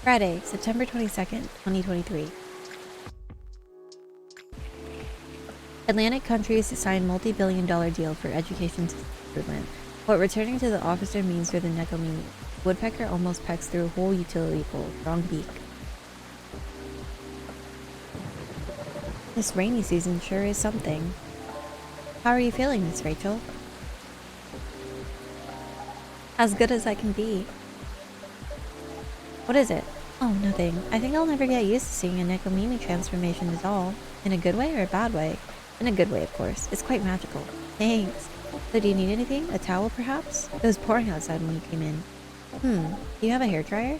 Friday, September 22nd, 2023. Atlantic countries sign multi-billion-dollar deal for education improvement. What returning to the officer means for the Nekomimi. Woodpecker almost pecks through a whole utility pole. Wrong beak. This rainy season sure is something. How are you feeling, Miss Rachel? As good as I can be. What is it? Oh, nothing. I think I'll never get used to seeing a Nekomimi transformation is all. In a good way or a bad way? In a good way, of course. It's quite magical. Thanks. So do you need anything? A towel, perhaps? It was pouring outside when you came in. Do you have a hairdryer?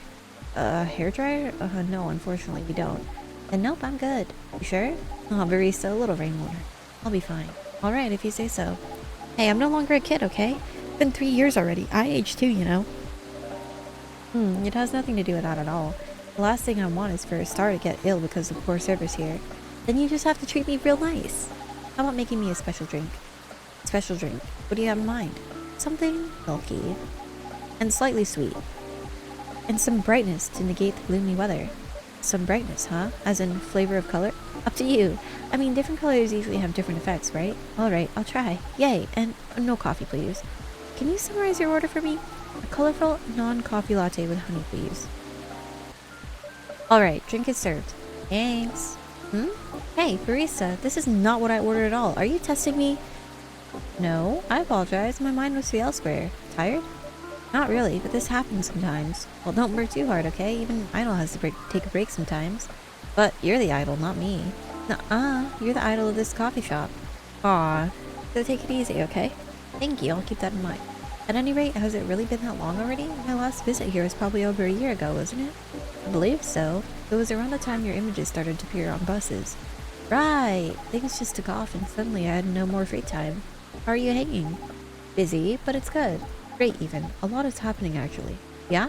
A hairdryer? No, unfortunately we don't. Then nope, I'm good. You sure? Oh, barista, a little rainwater. I'll be fine. Alright, if you say so. Hey, I'm no longer a kid, okay? It's been 3 years already. I aged too, you know. It has nothing to do with that at all. The last thing I want is for a star to get ill because of poor service here. Then you just have to treat me real nice. How about making me a special drink? Special drink. What do you have in mind? Something milky. And slightly sweet. And some brightness to negate the gloomy weather. Some brightness, huh? As in flavor of color? Up to you. I mean, different colors usually have different effects, right? Alright, I'll try. Yay! And no coffee, please. Can you summarize your order for me? A colorful, non-coffee latte with honey, please. Alright, drink is served. Thanks. Hey, barista, this is not what I ordered at all. Are you testing me? No, I apologize. My mind must be elsewhere. Tired? Not really, but this happens sometimes. Well, don't work too hard, okay? Even idol has to take a break sometimes. But you're the idol, not me. Nuh-uh, you're the idol of this coffee shop. Aw, so take it easy, okay? Thank you, I'll keep that in mind. At any rate, has it really been that long already? My last visit here was probably over a year ago, wasn't it? I believe so. It was around the time your images started to appear on buses. Right! Things just took off and suddenly I had no more free time. How are you hanging? Busy, but it's good. Great even. A lot is happening actually. Yeah?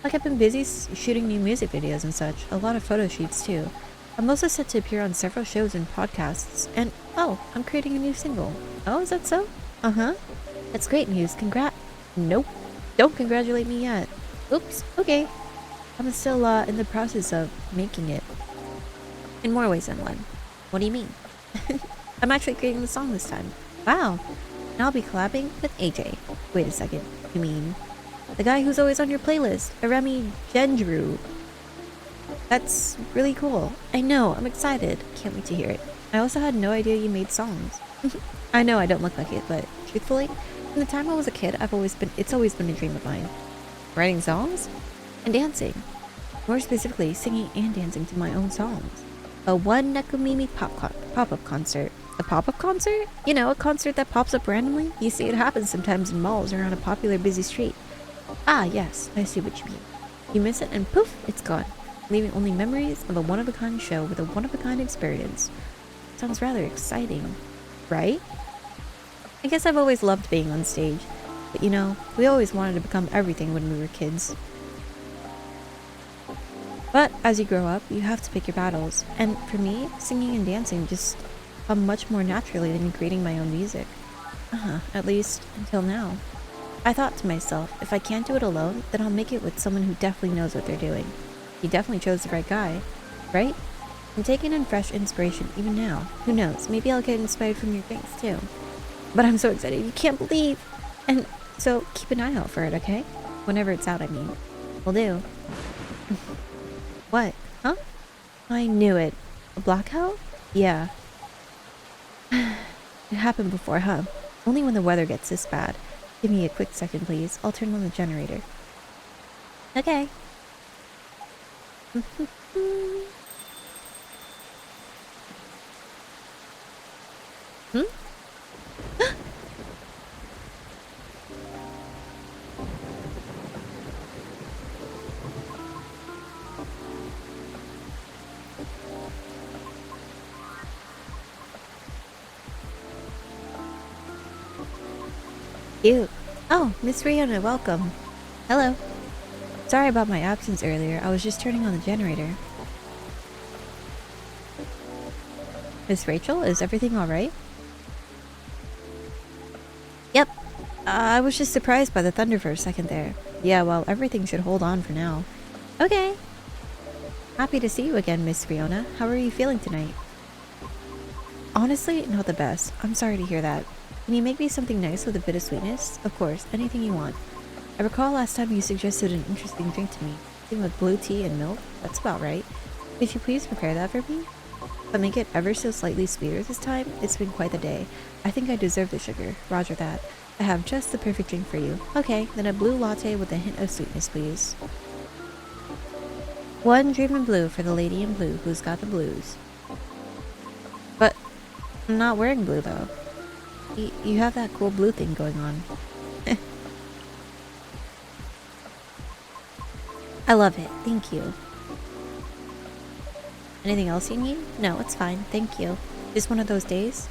Like I've been busy shooting new music videos and such. A lot of photo shoots too. I'm also set to appear on several shows and podcasts. And, oh, I'm creating a new single. Oh, is that so? Uh-huh. That's great news. Nope. Don't congratulate me yet. Oops. Okay. I'm still in the process of making it. In more ways than one. What do you mean? I'm actually creating the song this time. Wow. And I'll be collabing with AJ. Wait a second. You mean the guy who's always on your playlist, Aremi Gendru? That's really cool. I know. I'm excited. Can't wait to hear it. I also had no idea you made songs. I know I don't look like it, but truthfully, from the time I was a kid, it's always been a dream of mine. Writing songs? And dancing. More specifically, singing and dancing to my own songs. A one Nekomimi pop-up concert. A pop-up concert? You know, a concert that pops up randomly? You see it happens sometimes in malls or on a popular busy street. Ah, yes, I see what you mean. You miss it and poof, it's gone. Leaving only memories of a one-of-a-kind show with a one-of-a-kind experience. Sounds rather exciting, right? I guess I've always loved being on stage. But you know, we always wanted to become everything when we were kids. But as you grow up, you have to pick your battles. And for me, singing and dancing just come much more naturally than creating my own music. At least until now. I thought to myself, if I can't do it alone, then I'll make it with someone who definitely knows what they're doing. You definitely chose the right guy, right? I'm taking in fresh inspiration even now. Who knows, maybe I'll get inspired from your things too. But I'm so excited, you can't believe! And so keep an eye out for it, okay? Whenever it's out, I mean. Will do. What? Huh? I knew it. A blackout? Yeah. It happened before, huh? Only when the weather gets this bad. Give me a quick second, please. I'll turn on the generator. Okay. Cute. Oh, Miss Rihanna, welcome. Hello. Sorry about my absence earlier. I was just turning on the generator. Miss Rachel, is everything alright? Yep. I was just surprised by the thunder for a second there. Yeah, well, everything should hold on for now. Okay. Happy to see you again, Miss Fiona. How are you feeling tonight? Honestly, not the best. I'm sorry to hear that. Can you make me something nice with a bit of sweetness? Of course, anything you want. I recall last time you suggested an interesting drink to me. Something with blue tea and milk? That's about right. Could you please prepare that for me? But make it ever so slightly sweeter this time. It's been quite the day. I think I deserve the sugar. Roger that. I have just the perfect drink for you. Okay, then a blue latte with a hint of sweetness, please. One dream in blue for the lady in blue who's got the blues. But I'm not wearing blue though. You have that cool blue thing going on. I love it. Thank you. Anything else you need? No, it's fine. Thank you. Just one of those days?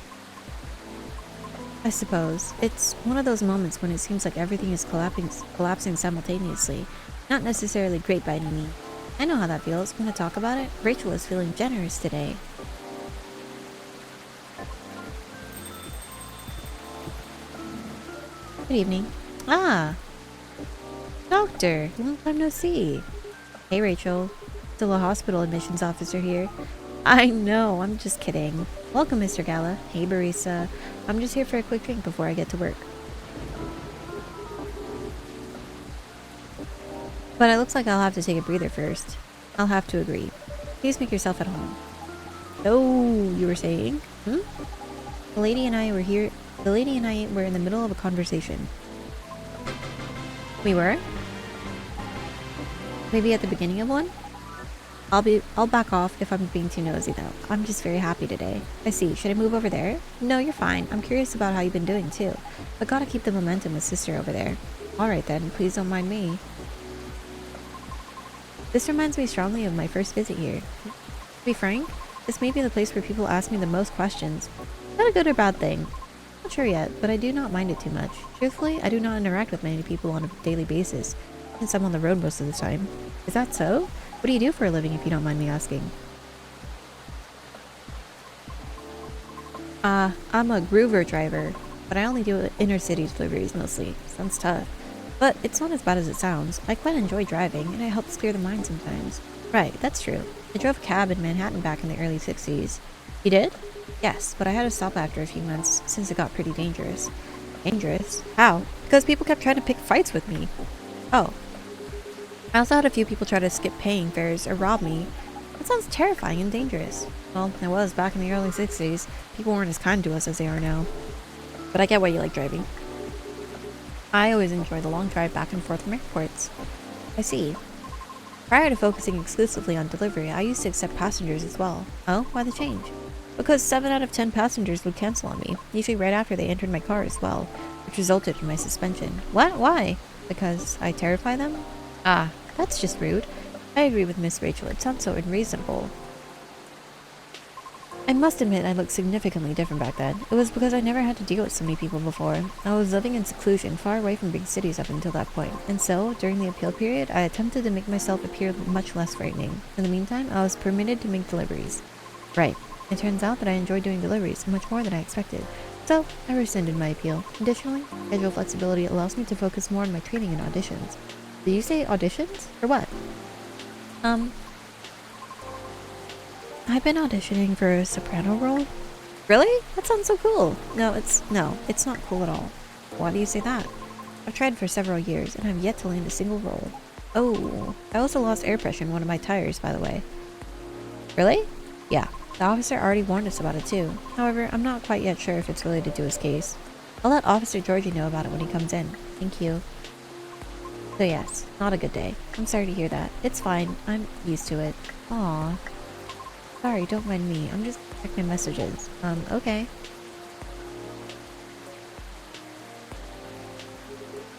I suppose. It's one of those moments when it seems like everything is collapsing simultaneously. Not necessarily great by any means. I know how that feels. Want to talk about it? Rachel is feeling generous today. Good evening. Ah! Doctor! Long time no see. Hey, Rachel. Still a hospital admissions officer here. I know, I'm just kidding. Welcome, Mr. Gala. Hey, barista. I'm just here for a quick drink before I get to work. But it looks like I'll have to take a breather first. I'll have to agree. Please make yourself at home. Oh, you were saying? The lady and I were in the middle of a conversation. We were? Maybe at the beginning of one? I'll back off if I'm being too nosy though. I'm just very happy today. I see. Should I move over there? No, you're fine. I'm curious about how you've been doing too. But gotta keep the momentum with sister over there. Alright then, please don't mind me. This reminds me strongly of my first visit here. To be frank, this may be the place where people ask me the most questions. Is that a good or bad thing? Not sure yet, but I do not mind it too much. Truthfully, I do not interact with many people on a daily basis, since I'm on the road most of the time. Is that so? What do you do for a living, if you don't mind me asking? I'm a groover driver, but I only do inner city deliveries mostly. Sounds tough. But it's not as bad as it sounds. I quite enjoy driving, and it helps clear the mind sometimes. Right, that's true. I drove a cab in Manhattan back in the early 60s. You did? Yes, but I had to stop after a few months, since it got pretty dangerous. Dangerous? How? Because people kept trying to pick fights with me. Oh. I also had a few people try to skip paying fares or rob me. That sounds terrifying and dangerous. Well, it was back in the early 60s. People weren't as kind to us as they are now. But I get why you like driving. I always enjoy the long drive back and forth from airports. I see. Prior to focusing exclusively on delivery, I used to accept passengers as well. Oh, why the change? Because 7 out of 10 passengers would cancel on me, usually right after they entered my car as well, which resulted in my suspension. What? Why? Because I terrify them? Ah, that's just rude. I agree with Miss Rachel, it sounds so unreasonable. I must admit I looked significantly different back then. It was because I never had to deal with so many people before. I was living in seclusion, far away from big cities up until that point. And so, during the appeal period, I attempted to make myself appear much less frightening. In the meantime, I was permitted to make deliveries. Right. It turns out that I enjoy doing deliveries much more than I expected. So, I rescinded my appeal. Additionally, schedule flexibility allows me to focus more on my training and auditions. Did you say auditions? Or what? I've been auditioning for a soprano role. Really? That sounds so cool. No, it's not cool at all. Why do you say that? I've tried for several years and I've yet to land a single role. Oh, I also lost air pressure in one of my tires, by the way. Really? Yeah, the officer already warned us about it too. However, I'm not quite yet sure if it's related to his case. I'll let Officer Georgie know about it when he comes in. Thank you. So yes, not a good day. I'm sorry to hear that. It's fine. I'm used to it. Aww. Sorry, don't mind me. I'm just checking my messages. Okay.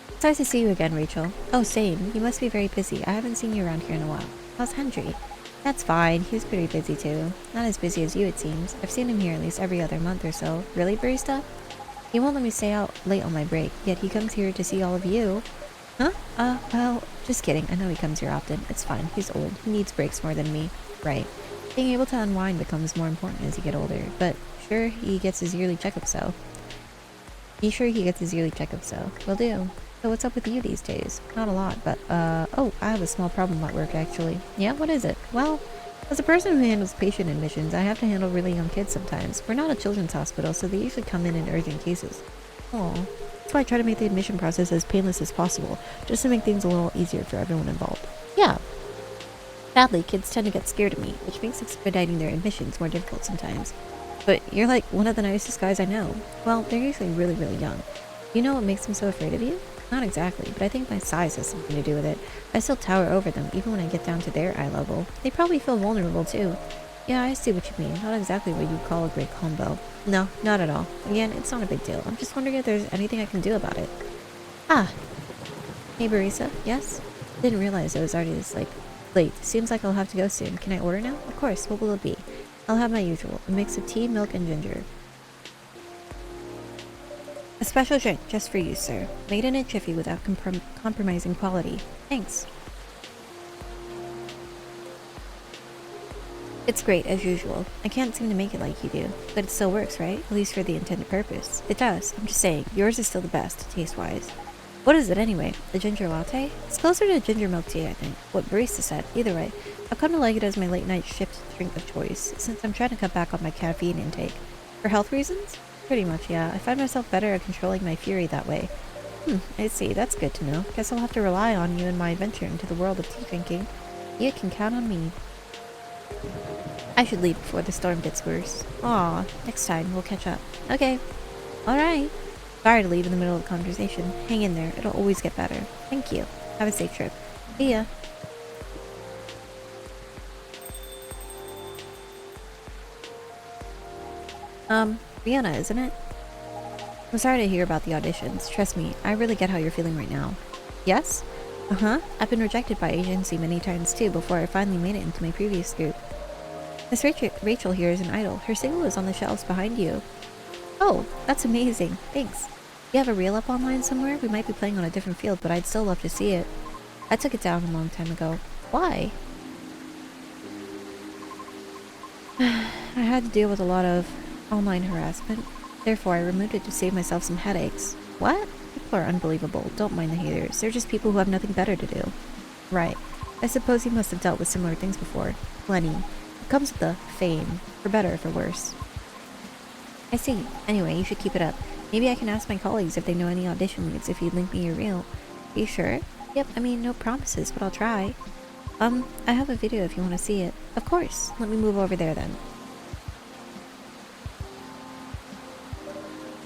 It's nice to see you again, Rachel. Oh, same. You must be very busy. I haven't seen you around here in a while. How's Henry? That's fine. He's pretty busy too. Not as busy as you, it seems. I've seen him here at least every other month or so. Really, barista? He won't let me stay out late on my break, yet he comes here to see all of you. Huh? Well, just kidding. I know he comes here often. It's fine. He's old. He needs breaks more than me. Right. Being able to unwind becomes more important as you get older, but sure he gets his yearly checkup, so. Be sure he gets his yearly checkup, so. Will do. So what's up with you these days? Not a lot, but, oh, I have a small problem at work, actually. Yeah, what is it? Well, as a person who handles patient admissions, I have to handle really young kids sometimes. We're not a children's hospital, so they usually come in urgent cases. Oh, that's why I try to make the admission process as painless as possible, just to make things a little easier for everyone involved. Yeah. Sadly, kids tend to get scared of me, which makes expediting their admissions more difficult sometimes. But you're like one of the nicest guys I know. Well, they're usually really, really young. You know what makes them so afraid of you? Not exactly, but I think my size has something to do with it. I still tower over them, even when I get down to their eye level. They probably feel vulnerable, too. Yeah, I see what you mean. Not exactly what you'd call a great combo. No, not at all. Again, it's not a big deal. I'm just wondering if there's anything I can do about it. Ah! Hey, Barisa? Yes? Didn't realize it was already this, late. Seems like I'll have to go soon. Can I order now? Of course. What will it be? I'll have my usual. A mix of tea, milk, and ginger. A special drink just for you, sir. Made in a jiffy without compromising quality. Thanks. It's great, as usual. I can't seem to make it like you do. But it still works, right? At least for the intended purpose. It does. I'm just saying, yours is still the best, taste-wise. What is it anyway? A ginger latte? It's closer to ginger milk tea, I think. What barista said. Either way, I've come to like it as my late-night shift drink of choice, since I'm trying to cut back on my caffeine intake. For health reasons? Pretty much, yeah. I find myself better at controlling my fury that way. I see. That's good to know. Guess I'll have to rely on you in my venture into the world of tea drinking. You can count on me. I should leave before the storm gets worse. Aw, next time we'll catch up. Okay. Alright. Sorry to leave in the middle of the conversation. Hang in there. It'll always get better. Thank you. Have a safe trip. See ya. Rihanna, isn't it? I'm sorry to hear about the auditions. Trust me, I really get how you're feeling right now. Yes? Uh-huh. I've been rejected by agency many times too before I finally made it into my previous group. Miss Rachel here is an idol. Her single is on the shelves behind you. Oh, that's amazing. Thanks. You have a reel up online somewhere? We might be playing on a different field, but I'd still love to see it. I took it down a long time ago. Why? I had to deal with a lot of online harassment. Therefore, I removed it to save myself some headaches. What? People are unbelievable. Don't mind the haters. They're just people who have nothing better to do. Right. I suppose you must have dealt with similar things before. Plenty. It comes with the fame. For better or for worse. I see. Anyway, you should keep it up. Maybe I can ask my colleagues if they know any audition leads if you'd link me your reel. Are you sure? Yep, I mean, no promises, but I'll try. I have a video if you want to see it. Of course. Let me move over there then.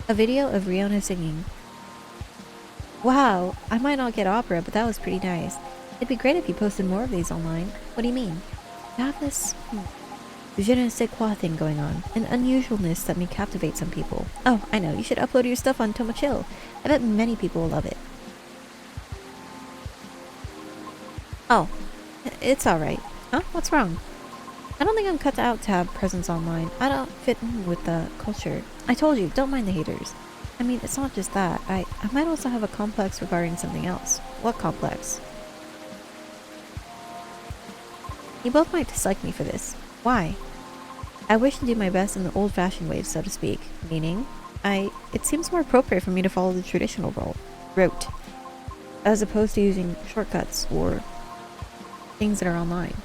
A video of Rihanna singing. Wow, I might not get opera, but that was pretty nice. It'd be great if you posted more of these online. What do you mean? You have this je ne sais quoi thing going on. An unusualness that may captivate some people. Oh, I know. You should upload your stuff on Tomochill. I bet many people will love it. Oh, it's alright. Huh? What's wrong? I don't think I'm cut out to have presence online. I don't fit in with the culture. I told you, don't mind the haters. I mean, it's not just that. I might also have a complex regarding something else. What complex? You both might dislike me for this. Why? I wish to do my best in the old-fashioned way, so to speak. Meaning, it seems more appropriate for me to follow the traditional route, as opposed to using shortcuts or things that are online.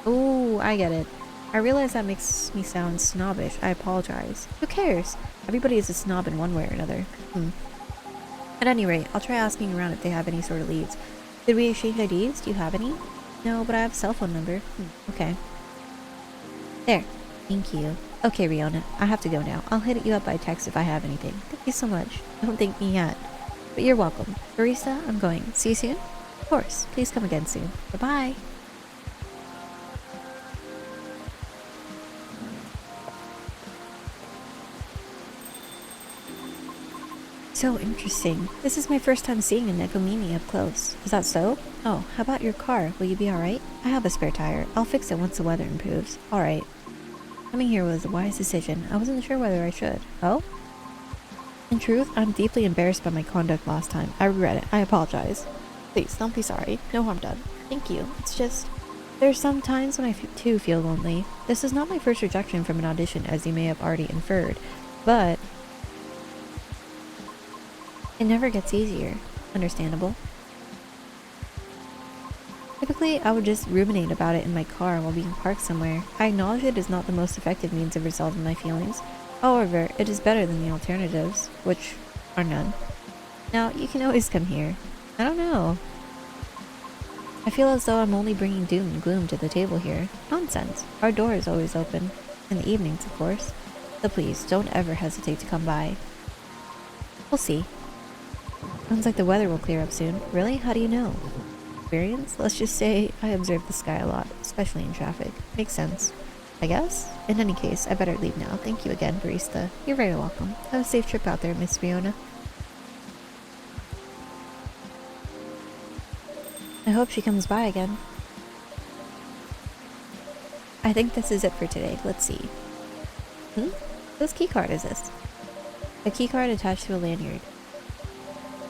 Oh, I get it. I realize that makes me sound snobbish. I apologize. Who cares? Everybody is a snob in one way or another. At any rate, I'll try asking around if they have any sort of leads. Did we exchange IDs? Do you have any? No, but I have a cell phone number. Okay. There. Thank you. Okay, Rihanna. I have to go now. I'll hit you up by text if I have anything. Thank you so much. Don't thank me yet. But you're welcome. Barista, I'm going. See you soon? Of course. Please come again soon. Bye-bye. So interesting. This is my first time seeing a Nekomimi up close. Is that so? Oh, how about your car? Will you be alright? I have a spare tire. I'll fix it once the weather improves. Alright. Coming here was a wise decision. I wasn't sure whether I should. Oh? In truth, I'm deeply embarrassed by my conduct last time. I regret it. I apologize. Please, don't be sorry. No harm done. Thank you. It's just... there's some times when I too feel lonely. This is not my first rejection from an audition, as you may have already inferred. But... it never gets easier. Understandable. Typically Typically, I would just ruminate about it in my car while being parked somewhere. I acknowledge it is not the most effective means of resolving my feelings. However, it is better than the alternatives, which are none. Now, you can always come here. I don't know. I feel as though I'm only bringing doom and gloom to the table here. Nonsense. Our door is always open. In the evenings, of course. So please, don't ever hesitate to come by. We'll see. Sounds like the weather will clear up soon. Really? How do you know? Experience? Let's just say I observe the sky a lot, especially in traffic. Makes sense. I guess? In any case, I better leave now. Thank you again, barista. You're very welcome. Have a safe trip out there, Miss Fiona. I hope she comes by again. I think this is it for today. Let's see. Whose keycard is this? A keycard attached to a lanyard.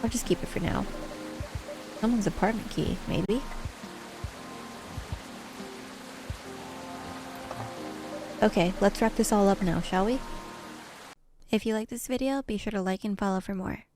I'll just keep it for now. Someone's apartment key, maybe? Okay, let's wrap this all up now, shall we? If you like this video, be sure to like and follow for more.